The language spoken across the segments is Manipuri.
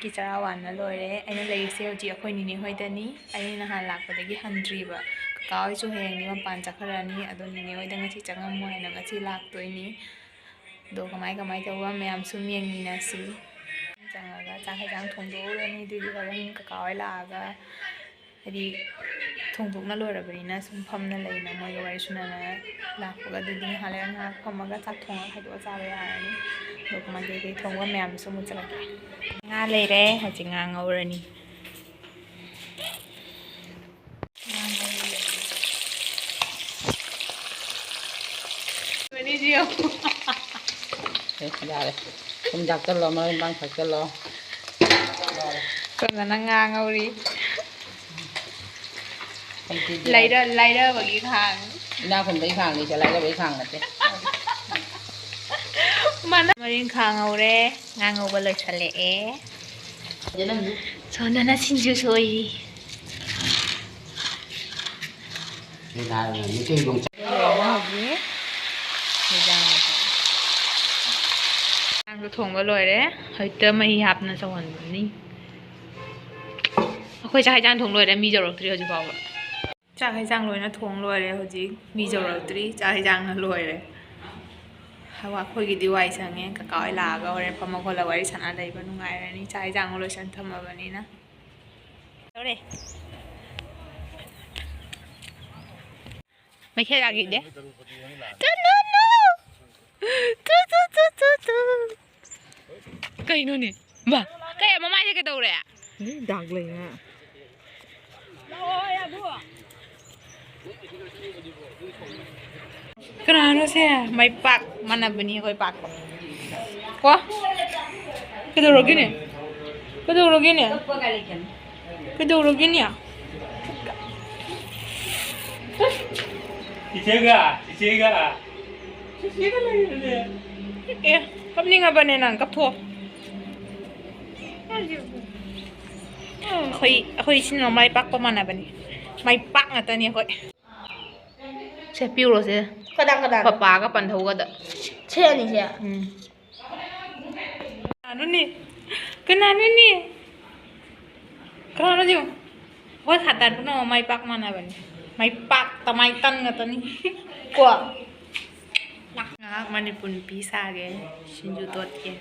ꯍꯧꯖꯤꯛꯀꯤ ꯆꯔꯥ ꯋꯥꯟꯅ ꯂꯣꯏꯔꯦ ꯑꯩꯅ ꯂꯩꯔꯤꯁꯦ ꯍꯧꯖꯤꯛ ꯑꯩꯈꯣꯏ ꯅꯤꯅꯦ ꯍꯣꯏꯗꯅꯤ ꯑꯩ ꯅꯍꯥꯟ ꯂꯥꯛꯄꯗꯒꯤ ꯍꯟꯗ꯭ꯔꯤꯕ ꯀꯀꯥ ꯍꯣꯏꯁꯨ ꯍꯌꯦꯡꯗꯤ ꯃꯄꯥꯟ ꯆꯠꯈ꯭ꯔꯅꯤ ꯑꯗꯣ ꯅꯤꯅꯦ ꯍꯣꯏꯗ ꯉꯁꯤ ꯆꯪꯉꯝꯃꯣꯏ ꯍꯥꯏꯅ ꯉꯁꯤ ꯂꯥꯛꯇꯣꯏꯅꯤ ꯑꯗꯣ ꯀꯃꯥꯏ ꯇꯧꯕ ꯃꯌꯥꯝ ꯁꯨꯝ ꯌꯦꯡꯃꯤꯟꯅꯁꯤ ꯆꯪꯉꯒ ꯆꯥꯛ ꯍꯦꯟꯖꯥꯡ ꯊꯣꯡꯗꯣꯛꯎꯔꯅꯤ ꯑꯗꯨꯗꯤ ꯍꯣꯔꯦꯟ ꯀꯀꯥ ꯍꯣꯏ ꯂꯥꯛꯑꯒ ꯍꯥꯏꯗꯤ ꯊꯣꯡꯗꯣꯛꯅ ꯂꯣꯏꯔꯕꯅꯤꯅ ꯁꯨꯝ ꯐꯝꯅ ꯂꯩꯅ ꯃꯣꯏꯒ ꯋꯥꯔꯤ ꯁꯥꯟꯅꯅ ꯂꯥꯛꯄꯒ ꯑꯗꯨꯗꯤ ꯉꯥꯏꯍꯥꯛ ꯐꯝꯃꯒ ꯆꯥꯛ ꯊꯣꯡꯉꯒ ꯈꯥꯏꯗꯣꯛꯑ ꯆꯥꯕ ꯌꯥꯔꯅꯤ ꯑꯗꯣ ꯀꯃꯥꯏꯅ ꯀꯩꯀꯩ ꯊꯣꯡꯕ ꯃꯌꯥꯝꯁꯨ ꯑꯃꯨꯛ ꯆꯠꯂꯛꯀꯦ ꯉꯥ ꯂꯩꯔꯦ ꯍꯧꯖꯤꯛ ꯉꯥ ꯉꯧꯔꯅꯤ ꯌꯥꯔꯦ ꯊꯨꯝ ꯊꯥꯛꯆꯜꯂꯣ ꯃꯔꯣꯏ ꯃꯄꯥꯡ ꯊꯥꯛꯆꯜꯂꯣ ꯁꯣꯝꯗꯅ ꯉꯥ ꯉꯧꯔꯤ ꯂꯩꯔꯕꯒꯤ ꯈꯥꯡ ꯏꯅꯥꯈꯨꯟꯕꯩ ꯈꯥꯡꯅꯤ ꯂꯩꯔꯕꯩ ꯈꯥꯡ ꯅꯠꯇꯦ ꯃꯔꯤꯟ ꯈꯥ ꯉꯧꯔꯦ ꯉꯥ ꯉꯧꯕ ꯂꯣꯏꯁꯜꯂꯛꯑꯦ ꯁꯣꯝꯗꯅ ꯁꯤꯡꯖꯨ ꯁꯣꯏꯔꯤ ꯍꯧꯖꯤꯛ ꯊꯣꯡꯕ ꯂꯣꯏꯔꯦ ꯍꯧꯖꯤꯛꯇ ꯃꯍꯤ ꯍꯥꯞꯅ ꯁꯧꯍꯟꯕꯅꯤ ꯑꯩꯈꯣꯏ ꯆꯥꯛ ꯍꯩꯖꯥꯡ ꯊꯣꯡ ꯂꯣꯏꯔꯦ ꯃꯤ ꯌꯧꯔꯛꯇ꯭ꯔꯤ ꯍꯧꯖꯤꯛ ꯐꯥꯎꯕ ꯆꯥꯛ ꯍꯩꯖꯥꯡ ꯂꯣꯏꯅ ꯊꯣꯡ ꯂꯣꯏꯔꯦ ꯍꯧꯖꯤꯛ ꯃꯤ ꯌꯧꯔꯛꯇ꯭ꯔꯤ ꯆꯥꯛ ꯍꯩꯖꯥꯡꯅ ꯂꯣꯏꯔꯦ ꯑꯩꯈꯣꯏꯒꯤꯗꯤ ꯋꯥꯏ ꯁꯪꯉꯦ ꯀꯀꯥ ꯍꯣꯏ ꯂꯥꯛꯑꯒ ꯍꯣꯔꯦꯟ ꯐꯝꯃ ꯈꯣꯠꯂꯒ ꯋꯥꯔꯤ ꯁꯥꯟꯅ ꯂꯩꯕ ꯅꯨꯡꯉꯥꯏꯔꯅꯤ ꯆꯥꯛ ꯍꯩꯖꯥꯡ ꯂꯣꯏꯁꯟ ꯊꯝꯃꯕꯅꯤꯅ ꯌꯧꯔꯦ ꯃꯩꯈꯦꯠ ꯂꯥꯛꯈꯤꯗꯦ ꯀꯩꯅꯣꯅꯦ ꯕꯥ ꯀꯩ ꯃꯃꯥꯏꯁꯦ ꯀꯩꯗꯧꯔꯦ ꯗꯥꯛ ꯂꯩꯅ ꯀꯅꯥꯅꯣ ꯁꯦ ꯃꯩ ꯄꯥꯛ ꯃꯥꯟꯅꯕꯅꯤ ꯑꯩꯈꯣꯏ ꯄꯥꯛꯄ ꯀꯣ ꯀꯩꯗꯧꯔꯒꯦꯅꯦ 이제가 ꯑꯦ ꯀꯞꯅꯤꯡꯉꯕꯅꯦ ꯅꯪ ꯀꯞꯊꯣꯛ ꯑꯩꯈꯣꯏ ꯏꯆꯤꯟ ꯃꯥꯏ ꯄꯥꯛꯄ ꯃꯥꯟꯅꯕꯅꯤ ꯃꯥꯏ ꯄꯥꯛ ꯉꯥꯛꯇꯅꯤ ꯑꯩꯈꯣꯏ ꯁꯦ ꯄꯤꯔꯣꯁꯦ ꯄꯄꯥꯒ ꯄꯟꯊꯧꯒꯗ ꯁꯦ ꯑꯅꯤꯁꯦ ꯀꯅꯥꯅꯣꯅꯦ ꯑꯩꯈꯣꯏ ꯈꯥꯇꯥꯟ ꯄꯨꯝꯅꯃꯛ ꯃꯥꯏ ꯄꯥꯛ ꯃꯥꯟꯅꯕꯅꯤ ꯃꯥꯏ ꯄꯥꯛ ꯇꯃꯥꯏ ꯇꯟ ꯉꯥꯛꯇꯅꯤ ꯀꯣ ꯉꯥꯏꯍꯥꯛ ꯃꯅꯤꯄꯨꯔ ꯅꯨꯄꯤ ꯁꯥꯒꯦ ꯁꯤꯡꯖꯨ ꯇꯣꯠꯀꯦ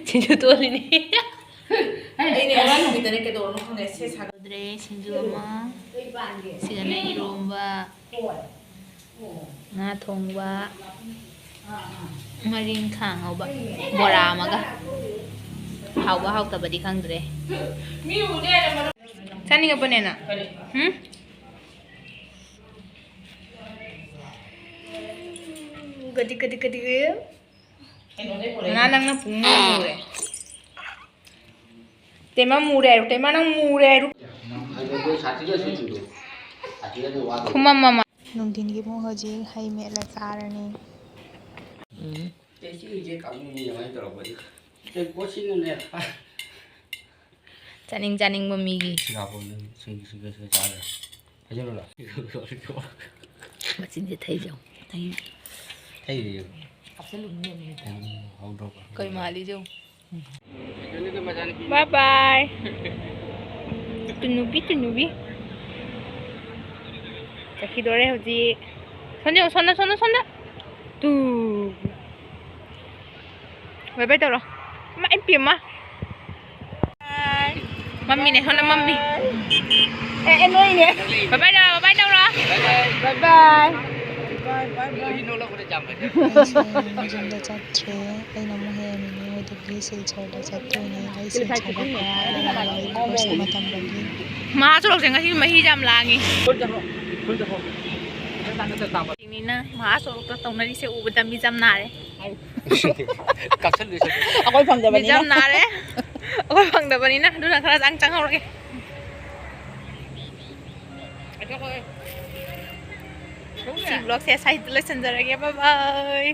ꯁꯤꯡꯖꯨ ꯇꯣꯠꯂꯤꯅꯤ ꯁꯥꯒꯗ꯭ꯔꯦ ꯁꯤꯡꯖꯨ ꯑꯃ ꯁꯤꯒꯅ ꯏꯔꯣꯝꯕ ꯉꯥ ꯊꯣꯡꯕ ꯃꯔꯤꯟ ꯈꯥ ꯉꯧꯕ ꯕꯣꯔꯥ ꯑꯃꯒ ꯍꯥꯎꯕ ꯍꯥꯎꯇꯕꯗꯤ ꯈꯪꯗ꯭ꯔꯦ ꯆꯥꯅꯤꯡꯉꯕꯅꯦꯅ gadi nang pung mure tema nang mure khumam mama nungdingi pung hoji hai mela charani chaning mami gi machin je thai jaw thai Koi mali jo. Bye bye. Tunubi. Chakidore hoji. Sona. Tu. Bye bye taro. Ma em pim ma. Mami ne sona mami. Em ơi nè. Bye bye taro. Bye bye. ꯍꯧꯖꯤꯛꯗ ꯆꯠꯇ꯭ꯔꯦ ꯑꯩꯅ ꯑꯃꯨꯛ ꯍꯌꯦꯡ ꯅꯤꯅꯦ ꯍꯣꯏꯗꯒꯤ ꯁꯤꯜꯆꯔꯗ ꯆꯠꯇꯣꯏꯅꯦ ꯑꯩ ꯁꯤꯜꯆꯔꯗ ꯀꯣꯔꯁ ꯑꯃ ꯇꯝꯕꯒꯤ ꯃꯍꯥ ꯁꯣꯔꯣꯛꯁꯦ ꯉꯁꯤ ꯃꯍꯤ ꯌꯥꯝ ꯂꯥꯡꯉꯤ ꯃꯍꯥ ꯁꯣꯔꯣꯛꯇ ꯇꯧꯅꯔꯤꯁꯦ ꯎꯕꯗ ꯃꯤꯖꯝ ꯅꯥꯔꯦ ꯑꯩꯈꯣꯏ ꯐꯪꯗꯕꯅꯤꯅ ꯃꯤꯖꯝ ꯅꯥꯔꯦ ꯑꯩꯈꯣꯏ ꯐꯪꯗꯕꯅꯤꯅ ꯑꯗꯨꯅ ꯈꯔ ꯆꯪꯍꯧꯔꯒꯦ ꯁꯤ ꯕ꯭ꯂꯣꯒꯁꯦ ꯁꯥꯏꯗ ꯂꯣꯏꯁꯤꯟꯖꯔꯒꯦ ꯕꯥꯏ ꯕꯥꯏ